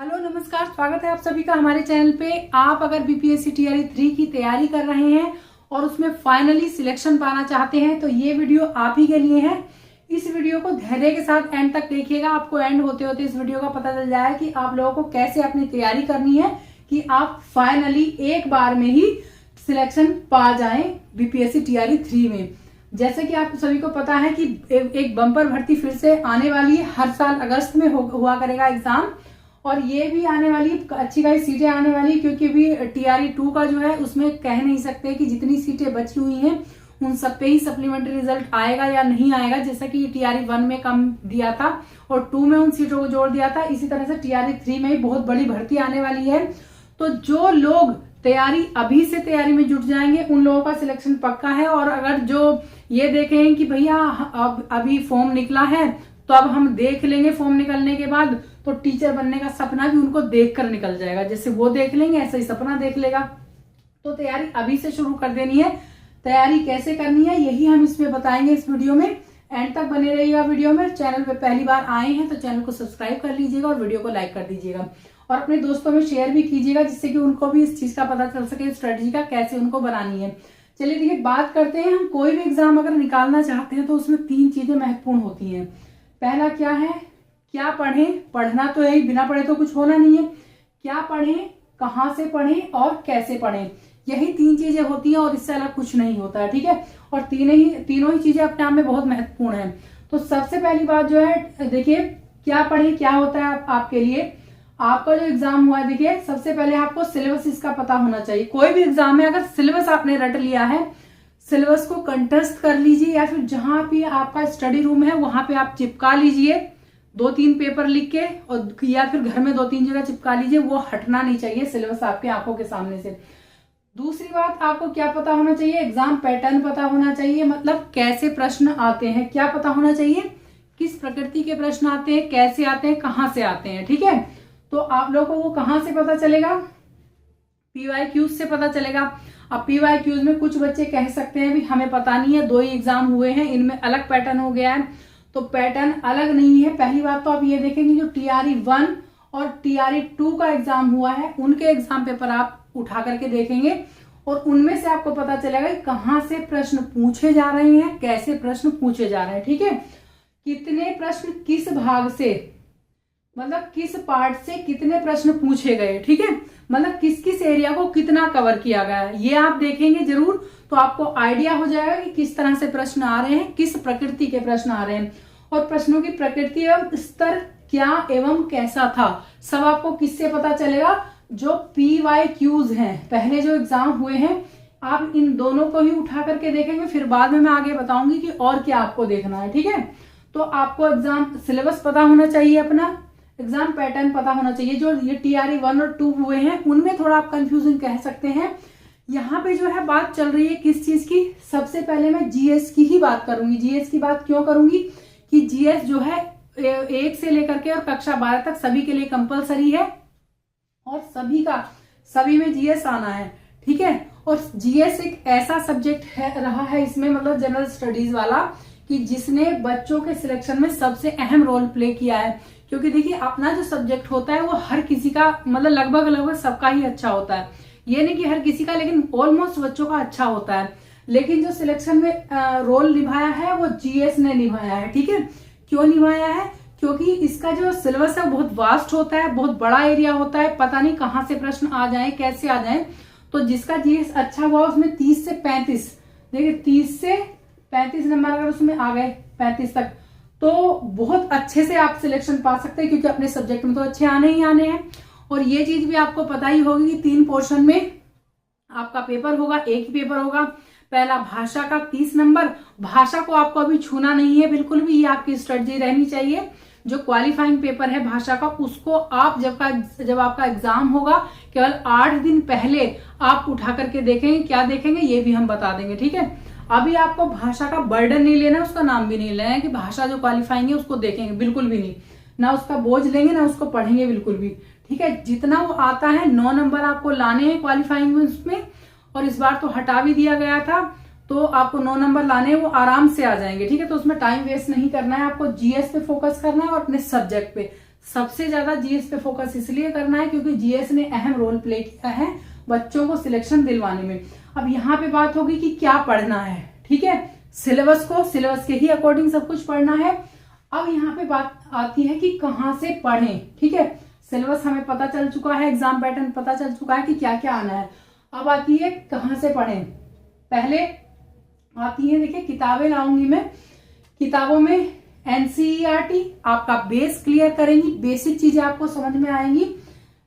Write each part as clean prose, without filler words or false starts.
Hello नमस्कार, स्वागत है आप सभी का हमारे चैनल पे। आप अगर बीपीएससी टीआरई 3 की तैयारी कर रहे हैं और उसमें फाइनली सिलेक्शन पाना चाहते हैं तो ये वीडियो आप ही के लिए है। इस वीडियो को धैर्य के साथ एंड तक देखिएगा। आपको एंड होते होते इस वीडियो का पता चल जाए कि आप लोगों को कैसे अपनी तैयारी करनी है कि आप फाइनली एक बार में ही सिलेक्शन पा जाएं बीपीएससी टीआरई 3 में। जैसे कि आप सभी को पता है कि एक बम्पर भर्ती फिर से आने वाली है। हर साल अगस्त में हुआ करेगा एग्जाम, और ये भी आने वाली अच्छी खासी सीटें आने वाली, क्योंकि अभी टीआरई 2 का जो है उसमें कह नहीं सकते कि जितनी सीटें बची हुई हैं उन सब पे ही सप्लीमेंट्री रिजल्ट आएगा या नहीं आएगा। जैसा कि टीआरई 1 में कम दिया था और 2 में उन सीटों को जोड़ दिया था, इसी तरह से टीआरई 3 में भी बहुत बड़ी भर्ती आने वाली है। तो जो लोग तैयारी अभी से तैयारी में जुट जाएंगे उन लोगों का सिलेक्शन पक्का है। और अगर जो ये देखें कि भैया अब अभी फॉर्म निकला है तो अब हम देख लेंगे फॉर्म निकलने के बाद, तो टीचर बनने का सपना भी उनको देखकर निकल जाएगा। जैसे वो देख लेंगे ऐसे ही सपना देख लेगा। तो तैयारी अभी से शुरू कर देनी है। तैयारी कैसे करनी है यही हम इसमें बताएंगे इस वीडियो में। एंड तक बने रहिएगा वीडियो में। चैनल पे पहली बार आए हैं तो चैनल को सब्सक्राइब कर लीजिएगा और वीडियो को लाइक कर दीजिएगा और अपने दोस्तों में शेयर भी कीजिएगा, जिससे कि उनको भी इस चीज का पता चल सके स्ट्रेटजी का कैसे उनको बनानी है। चलिए देखिए, बात करते हैं। हम कोई भी एग्जाम अगर निकालना चाहते हैं तो उसमें 3 चीजें महत्वपूर्ण होती हैं। पहला क्या है, क्या पढ़ें। पढ़ना तो है, बिना पढ़े तो कुछ होना नहीं है। क्या पढ़ें, कहाँ से पढ़ें और कैसे पढ़ें, यही 3 चीजें होती हैं और इससे अलग कुछ नहीं होता है। ठीक है, और तीनों ही चीजें अपने आप में बहुत महत्वपूर्ण है। तो सबसे पहली बात जो है, देखिए क्या पढ़ें क्या होता है आपके लिए। आपका जो एग्जाम हुआ है, देखिए सबसे पहले आपको सिलेबस इसका पता होना चाहिए। कोई भी एग्जाम में अगर सिलेबस आपने रट लिया है, सिलेबस को कंठस्थ कर लीजिए, या फिर जहां भी आपका स्टडी रूम है वहां पे आप चिपका लीजिए 2-3 पेपर लिख के, और या फिर घर में 2-3 जगह चिपका लीजिए। वो हटना नहीं चाहिए सिलेबस आपके आंखों के सामने से। दूसरी बात, आपको क्या पता होना चाहिए, एग्जाम पैटर्न पता होना चाहिए। मतलब कैसे प्रश्न आते हैं, क्या पता होना चाहिए, किस प्रकृति के प्रश्न आते हैं, कैसे आते हैं, कहां से आते हैं। ठीक है, तो आप लोगों को वो कहां से पता चलेगा, पीवाईक्यूज से पता चलेगा। अब पीवाईक्यूज में कुछ बच्चे कह सकते हैं भी हमें पता नहीं है, 2 ही एग्जाम हुए हैं, इनमें अलग पैटर्न हो गया है। तो पैटर्न अलग नहीं है। पहली बात तो आप ये देखेंगे जो टीआरई 1 और टीआरई 2 का एग्जाम हुआ है उनके एग्जाम पेपर आप उठा करके देखेंगे और उनमें से आपको पता चलेगा कि कहां से प्रश्न पूछे जा रहे हैं, कैसे प्रश्न पूछे जा रहे हैं। ठीक है, कितने प्रश्न किस भाग से, मतलब किस पार्ट से कितने प्रश्न पूछे गए। ठीक है, मतलब किस किस एरिया को कितना कवर किया गया है, ये आप देखेंगे जरूर। तो आपको आइडिया हो जाएगा कि किस तरह से प्रश्न आ रहे हैं, किस प्रकृति के प्रश्न आ रहे हैं, और प्रश्नों की प्रकृति एवं स्तर क्या एवं कैसा था, सब आपको किससे पता चलेगा, जो पीवाईक्यूज हैं, पहले जो एग्जाम हुए हैं। आप इन दोनों को ही उठा करके देखेंगे, फिर बाद में मैं आगे बताऊंगी कि और क्या आपको देखना है। ठीक है, तो आपको एग्जाम सिलेबस पता होना चाहिए, अपना एग्जाम पैटर्न पता होना चाहिए। जो ये टीआरई 1 और 2 हुए हैं उनमें थोड़ा आप कंफ्यूजन कह सकते हैं। यहाँ पे जो है बात चल रही है किस चीज की, सबसे पहले मैं जीएस की ही बात करूंगी। जीएस की बात क्यों करूंगी कि जीएस जो है 1 से लेकर के और कक्षा 12 तक सभी के लिए कंपलसरी है और सभी में जीएस आना है। ठीक है, और जीएस एक ऐसा सब्जेक्ट रहा है इसमें, मतलब जनरल स्टडीज वाला, कि जिसने बच्चों के सिलेक्शन में सबसे अहम रोल प्ले किया है। क्योंकि देखिए अपना जो सब्जेक्ट होता है वो हर किसी का, मतलब लगभग सबका ही अच्छा होता है। ये नहीं कि हर किसी का, लेकिन ऑलमोस्ट बच्चों का अच्छा होता है। लेकिन जो सिलेक्शन में रोल निभाया है वो जीएस ने निभाया है। ठीक है, क्यों निभाया है, क्योंकि इसका जो सिलेबस है बहुत वास्ट होता है, बहुत बड़ा एरिया होता है, पता नहीं कहाँ से प्रश्न आ जाए, कैसे आ जाए। तो जिसका जीएस अच्छा हुआ उसमें 30 से 35, देखिए 30 से 35 नंबर अगर उसमें आ गए 35 तक, तो बहुत अच्छे से आप सिलेक्शन पा सकते हैं, क्योंकि अपने सब्जेक्ट में तो अच्छे आने ही आने हैं। और ये चीज भी आपको पता ही होगी कि 3 पोर्शन में आपका पेपर होगा, एक ही पेपर होगा। पहला भाषा का 30 नंबर, भाषा को आपको अभी छूना नहीं है बिल्कुल भी, ये आपकी स्ट्रेटजी रहनी चाहिए। जो क्वालिफाइंग पेपर है भाषा का, उसको आप जब आपका एग्जाम होगा केवल 8 दिन पहले आप उठा करके देखेंगे। क्या देखेंगे ये भी हम बता देंगे। ठीक है, अभी आपको भाषा का बर्डन नहीं लेना, उसका नाम भी नहीं लेना है कि भाषा जो क्वालिफाइंग है उसको देखेंगे, बिल्कुल भी नहीं। ना उसका बोझ लेंगे ना उसको पढ़ेंगे, बिल्कुल भी। ठीक है, जितना वो आता है 9 नंबर आपको लाने हैं क्वालिफाइंग में उसमें, और इस बार तो हटा भी दिया गया था, तो आपको 9 नंबर लाने हैं, वो आराम से आ जाएंगे। ठीक है, तो उसमें टाइम वेस्ट नहीं करना है, आपको जीएस पे फोकस करना है और अपने सब्जेक्ट पे। सबसे ज्यादा जीएस पे फोकस इसलिए करना है क्योंकि जीएस ने अहम रोल प्ले किया है बच्चों को सिलेक्शन दिलवाने में। अब यहाँ पे बात होगी कि क्या पढ़ना है, ठीक है। सिलेबस के ही अकॉर्डिंग सब कुछ पढ़ना है। अब यहाँ पे बात आती है कि कहाँ से पढ़ें, ठीक है। सिलेबस हमें पता चल चुका है, एग्जाम पैटर्न पता चल चुका है कि क्या क्या आना है। अब आती है कहाँ से पढ़ें। पहले आती है, देखिए किताबें लाऊंगी मैं। किताबों में एनसीईआरटी आपका बेस क्लियर करेंगी, बेसिक चीजें आपको समझ में आएंगी।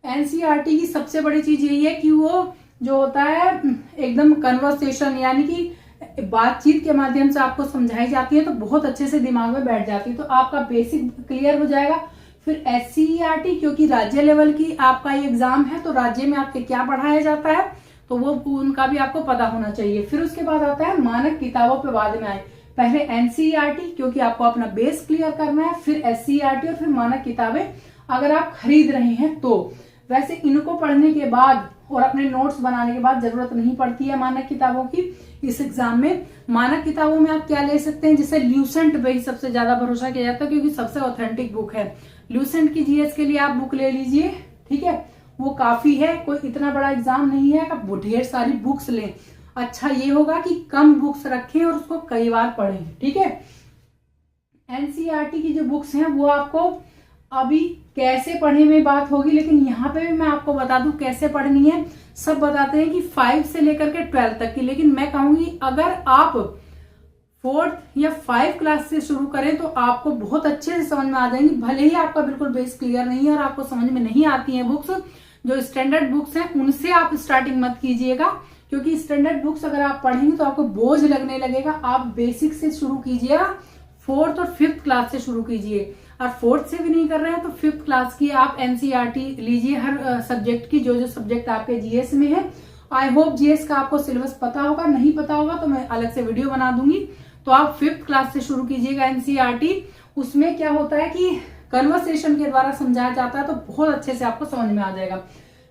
एनसीईआरटी की सबसे बड़ी चीज यही है कि वो जो होता है एकदम कन्वर्सेशन, यानी कि बातचीत के माध्यम से आपको समझाई जाती है तो बहुत अच्छे से दिमाग में बैठ जाती है, तो आपका बेसिक क्लियर हो जाएगा। फिर एससीईआरटी, क्योंकि राज्य लेवल की आपका ये एग्जाम है तो राज्य में आपके क्या पढ़ाया जाता है तो वो उनका भी आपको पता होना चाहिए। फिर उसके बाद आता है मानक किताबों पे बाद में आए। पहले एनसीईआरटी क्योंकि आपको अपना बेस क्लियर करना है, फिर एससीईआरटी और फिर मानक किताबें अगर आप खरीद रहे हैं तो। वैसे इनको पढ़ने के बाद और अपने नोट्स बनाने के बाद जरूरत नहीं पड़ती है मानक किताबों की इस एग्जाम में। मानक किताबों में आप क्या ले सकते हैं, जैसे ल्यूसेंट पे ही सबसे ज्यादा भरोसा किया जाता है क्योंकि सबसे ऑथेंटिक बुक है। ल्यूसेंट की जीएस के लिए आप बुक ले लीजिए, ठीक है, वो काफी है, कोई इतना बड़ा एग्जाम नहीं है आप ढेर सारी बुक्स लें। अच्छा ये होगा कि कम बुक्स रखें और उसको कई बार पढ़ें, ठीक है। एनसीईआरटी की जो बुक्स हैं वो आपको अभी कैसे पढ़ने में बात होगी, लेकिन यहाँ पे भी मैं आपको बता दूं कैसे पढ़नी है। सब बताते हैं कि 5 से लेकर के 12 तक की, लेकिन मैं कहूंगी अगर आप 4th या 5 क्लास से शुरू करें तो आपको बहुत अच्छे से समझ में आ जाएंगी। भले ही आपका बिल्कुल बेस क्लियर नहीं है और आपको समझ में नहीं आती है बुक्स, जो स्टैंडर्ड बुक्स हैं उनसे आप स्टार्टिंग मत कीजिएगा क्योंकि स्टैंडर्ड बुक्स अगर आप पढ़ेंगे तो आपको बोझ लगने लगेगा। आप बेसिक से शुरू कीजिएगा, 4th और 5th क्लास से शुरू कीजिए। और 4th से भी नहीं कर रहे हैं तो 5th क्लास की आप एनसीईआरटी लीजिए हर सब्जेक्ट की, जो जो सब्जेक्ट आपके जीएस में है। आई होप जीएस का आपको सिलेबस पता होगा, नहीं पता होगा तो मैं अलग से वीडियो बना दूंगी। तो आप 5th क्लास से शुरू कीजिएगा एनसीईआरटी। उसमें क्या होता है कि कन्वर्सेशन के द्वारा समझाया जाता है तो बहुत अच्छे से आपको समझ में आ जाएगा।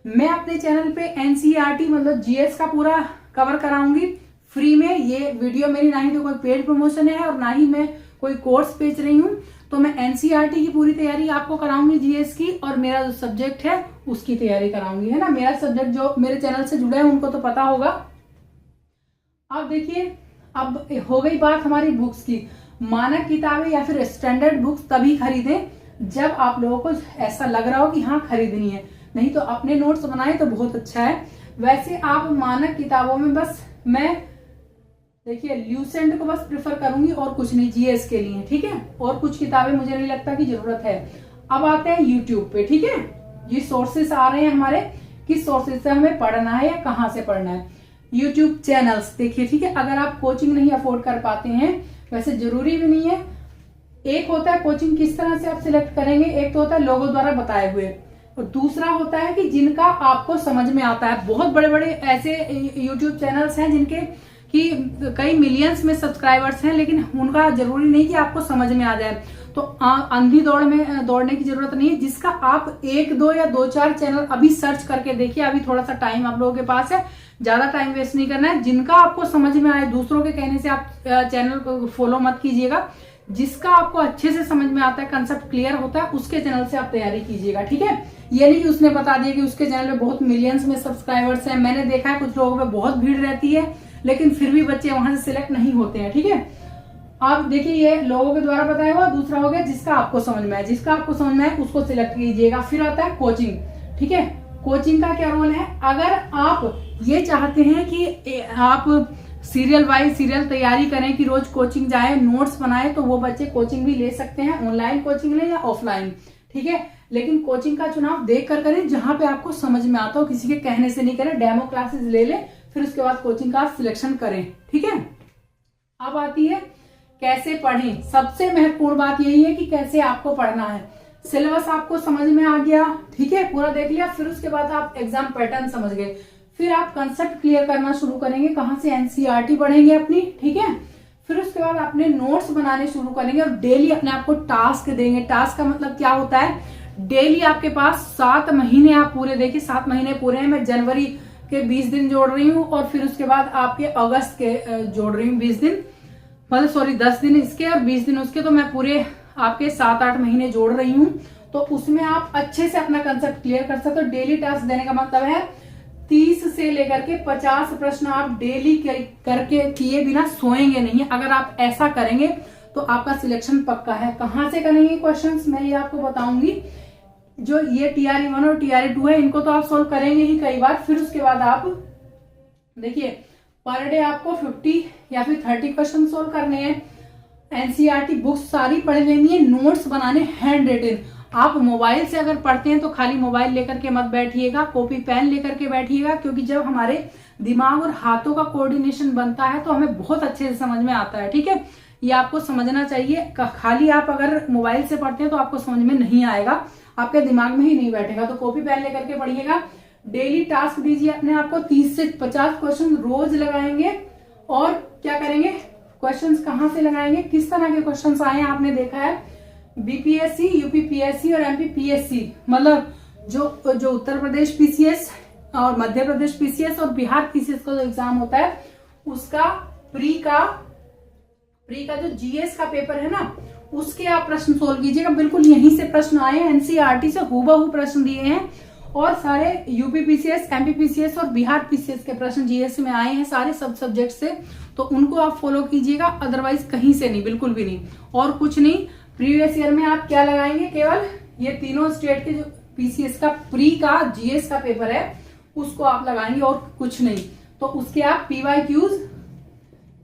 मैं अपने चैनल पे एनसीईआरटी मतलब जीएस का पूरा कवर कराऊंगी फ्री में। ये वीडियो मेरी ना ही तो कोई पेड प्रमोशन है और ना ही मैं कोई कोर्स बेच रही हूँ, तो मैं एनसीईआरटी की पूरी तैयारी आपको कराऊंगी जीएस की, और मेरा जो सब्जेक्ट है उसकी तैयारी कराऊंगी, है ना। मेरा सब्जेक्ट जो मेरे चैनल से जुड़े हैं उनको तो पता होगा। अब देखिए, अब हो गई बात हमारी बुक्स की। मानक किताबें या फिर स्टैंडर्ड बुक्स तभी खरीदें जब आप लोगों को ऐसा लग रहा हो कि हाँ खरीदनी है, नहीं तो अपने नोट्स बनाए तो बहुत अच्छा है। वैसे आप मानक किताबों में बस मैं देखिए ल्यूसेंट को बस प्रेफर करूंगी और कुछ नहीं जीएस के लिए, ठीक है। और कुछ किताबें मुझे नहीं लगता कि जरूरत है। अब आते हैं यूट्यूब पे, ठीक है। ये सोर्सेस आ रहे हैं हमारे, किस सोर्सेस से हमें पढ़ना है या कहाँ से पढ़ना है। यूट्यूब चैनल्स देखिए, ठीक है। अगर आप कोचिंग नहीं अफोर्ड कर पाते हैं, वैसे जरूरी भी नहीं है, एक होता है कोचिंग किस तरह से आप सिलेक्ट करेंगे, एक तो होता है लोगों द्वारा बताए हुए और दूसरा होता है कि जिनका आपको समझ में आता है। बहुत बड़े बड़े ऐसे यूट्यूब चैनल्स हैं जिनके कि कई मिलियंस में सब्सक्राइबर्स हैं, लेकिन उनका जरूरी नहीं कि आपको समझ में आ जाए। तो अंधी दौड़ में दौड़ने की जरूरत नहीं है। जिसका आप 1, 2 या 2-4 चैनल अभी सर्च करके देखिए, अभी थोड़ा सा टाइम आप लोगों के पास है, ज्यादा टाइम वेस्ट नहीं करना है। जिनका आपको समझ में आए, दूसरों के कहने से आप चैनल को फॉलो मत कीजिएगा। जिसका आपको अच्छे से समझ में आता है, कंसेप्ट क्लियर होता है, उसके चैनल से आप तैयारी कीजिएगा, ठीक है। ये नहीं कि उसने बता दिया कि उसके चैनल में बहुत मिलियंस में सब्सक्राइबर्स हैं। मैंने देखा है कुछ लोगों में बहुत भीड़ रहती है लेकिन फिर भी बच्चे वहां से सिलेक्ट नहीं होते हैं, ठीक है। आप देखिए, ये लोगों के द्वारा बताया हुआ, दूसरा हो गया जिसका आपको समझ में आए। जिसका आपको समझ में आए उसको सिलेक्ट कीजिएगा। फिर आता है कोचिंग, ठीक है। कोचिंग का क्या रोल है, अगर आप ये चाहते हैं कि आप सीरियल वाइज सीरियल तैयारी करें कि रोज कोचिंग जाए, नोट्स बनाए, तो वो बच्चे कोचिंग भी ले सकते हैं। ऑनलाइन कोचिंग लें या ऑफलाइन, ठीक है। लेकिन कोचिंग का चुनाव देख कर करें जहां पे आपको समझ में आता हो, किसी के कहने से नहीं करें। डेमो क्लासेस ले लें, फिर उसके बाद कोचिंग का सिलेक्शन करें, ठीक है। अब आती है कैसे पढ़ें। सबसे महत्वपूर्ण बात यही है कि कैसे आपको पढ़ना है। सिलेबस आपको समझ में आ गया, ठीक है, पूरा देख लिया। फिर उसके बाद आप एग्जाम पैटर्न समझ गए, फिर आप कंसेप्ट क्लियर करना शुरू करेंगे, कहां से एनसीईआरटी पढ़ेंगे अपनी, ठीक है। फिर उसके बाद अपने नोट्स बनाने शुरू करेंगे और डेली अपने आप को टास्क देंगे। टास्क का मतलब क्या होता है, डेली आपके पास 7 महीने आप पूरे देखिए, 7 महीने पूरे हैं। मैं जनवरी के 20 दिन जोड़ रही हूँ और फिर उसके बाद आपके अगस्त के जोड़ रही हूँ 20 दिन, मतलब सॉरी 10 दिन इसके और 20 दिन उसके, तो मैं पूरे आपके 7-8 महीने जोड़ रही हूँ। तो उसमें आप अच्छे से अपना कंसेप्ट क्लियर कर सकते हो। डेली टास्क देने का मतलब है 30 से लेकर के 50 प्रश्न आप डेली करके किए बिना सोएंगे नहीं। अगर आप ऐसा करेंगे तो आपका सिलेक्शन पक्का है। कहाँ से करेंगे क्वेश्चंस, मैं ये आपको बताऊंगी। जो ये TRE 1 और TRE 2 है, इनको तो आप सोल्व करेंगे ही कई बार। फिर उसके बाद आप देखिए पर डे आपको 50 या फिर 30 क्वेश्चन सोल्व करने हैं। NCERT बुक्स सारी पढ़ लेनी है, नोट्स बनाने हैंड रिटन। आप मोबाइल से अगर पढ़ते हैं तो खाली मोबाइल लेकर के मत बैठिएगा, कॉपी पेन लेकर के बैठिएगा, क्योंकि जब हमारे दिमाग और हाथों का कोऑर्डिनेशन बनता है तो हमें बहुत अच्छे से समझ में आता है। ठीक है, ये आपको समझना चाहिए। खाली आप अगर मोबाइल से पढ़ते हैं तो आपको समझ में नहीं आएगा, आपके दिमाग में ही नहीं बैठेगा। तो कॉपी पेन लेकर के पढ़िएगा। डेली टास्क दीजिए अपने आपको, 30 से 50 क्वेश्चन रोज लगाएंगे। और क्या करेंगे, क्वेश्चंस कहाँ से लगाएंगे, किस तरह के क्वेश्चंस आए हैं आपने देखा है। BPSC, UPPSC और MPPSC, मतलब जो उत्तर प्रदेश PCS और मध्य प्रदेश PCS और बिहार PCS का जो एग्जाम होता है, उसका प्री का जो GS का पेपर है ना, उसके आप प्रश्न सोल्व कीजिएगा। बिल्कुल यहीं से प्रश्न आए हैं, NCERT से हूबहू प्रश्न दिए हैं। और सारे UPPCS, MPPCS और बिहार PCS के प्रश्न GS में आए हैं, सारे सब सब्जेक्ट से। तो उनको आप फॉलो कीजिएगा, अदरवाइज कहीं से नहीं, बिल्कुल भी नहीं। और कुछ नहीं, प्रीवियस ईयर में आप क्या लगाएंगे, केवल ये तीनों स्टेट के जो PCS का प्री का GS का पेपर है उसको आप लगाएंगे और कुछ नहीं। तो उसके आप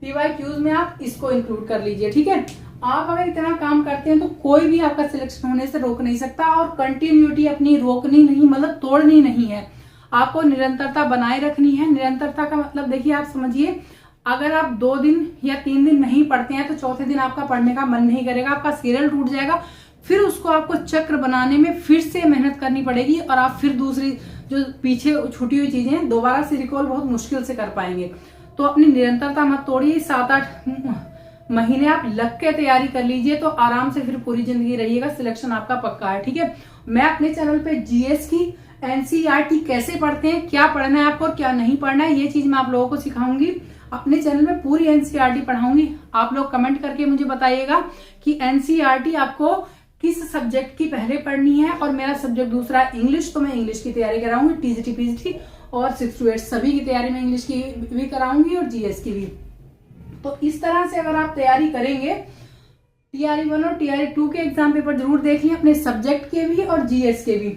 PYQs में आप इसको इंक्लूड कर लीजिए। ठीक है, आप अगर इतना काम करते हैं तो कोई भी आपका सिलेक्शन होने से रोक नहीं सकता। और कंटिन्यूटी अपनी रोकनी नहीं, मतलब तोड़नी नहीं है, आपको निरंतरता बनाए रखनी है। निरंतरता का मतलब देखिए, आप समझिए, अगर आप 2 दिन या 3 दिन नहीं पढ़ते हैं तो चौथे दिन आपका पढ़ने का मन नहीं करेगा, आपका सीरियल टूट जाएगा। फिर उसको आपको चक्र बनाने में फिर से मेहनत करनी पड़ेगी और आप फिर दूसरी जो पीछे छूटी हुई चीजें दोबारा से रिकॉल बहुत मुश्किल से कर पाएंगे। तो अपनी निरंतरता मत तोड़िए। 7-8 महीने आप लग के तैयारी कर लीजिए तो आराम से फिर पूरी जिंदगी रहिएगा, सिलेक्शन आपका पक्का है। ठीक है, मैं अपने चैनल पे GS की NCERT कैसे पढ़ते हैं, क्या पढ़ना है आपको और क्या नहीं पढ़ना है, ये चीज मैं आप लोगों को सिखाऊंगी। अपने चैनल में पूरी NCERT पढ़ाऊंगी। आप लोग कमेंट करके मुझे बताइएगा कि NCERT आपको किस सब्जेक्ट की पहले पढ़नी है। और मेरा सब्जेक्ट दूसरा इंग्लिश, तो मैं इंग्लिश की तैयारी कराऊंगी, TGT PGT और 6 to 8 सभी की तैयारी में इंग्लिश की भी कराऊंगी और GS की भी। तो इस तरह से अगर आप तैयारी करेंगे, TRE 1 और TRE 2 के एग्जाम पेपर जरूर देख लें, अपने सब्जेक्ट के भी और GS के भी।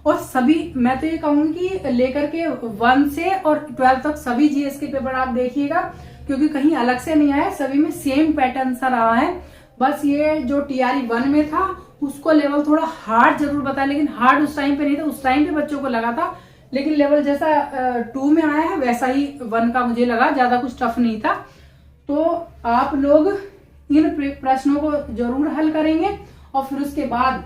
और सभी, मैं तो ये कहूंगी कि लेकर के 1 से और 12 तक सभी GS के पेपर आप देखिएगा, क्योंकि कहीं अलग से नहीं आया, सभी में सेम पैटर्न सा रहा है। बस ये जो TRE 1 में था उसको लेवल थोड़ा हार्ड जरूर बताया, लेकिन हार्ड उस टाइम पे नहीं था, उस टाइम पे बच्चों को लगा था। लेकिन लेवल जैसा 2 में आया है वैसा ही 1 का मुझे लगा, ज्यादा कुछ टफ नहीं था। तो आप लोग इन प्रश्नों को जरूर हल करेंगे और फिर उसके बाद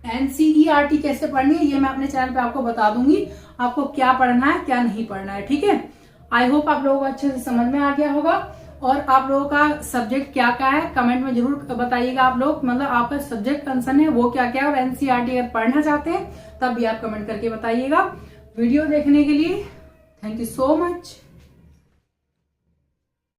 NCERT कैसे पढ़नी है ये मैं अपने चैनल पे आपको बता दूंगी, आपको क्या पढ़ना है क्या नहीं पढ़ना है। ठीक है, आई होप आप लोगों को अच्छे से समझ में आ गया होगा। और आप लोगों का सब्जेक्ट क्या क्या है कमेंट में जरूर बताइएगा। आप लोग, मतलब आपका सब्जेक्ट कंसर्न है वो क्या क्या है, और NCERT अगर पढ़ना चाहते हैं तब भी आप कमेंट करके बताइएगा। वीडियो देखने के लिए थैंक यू सो मच।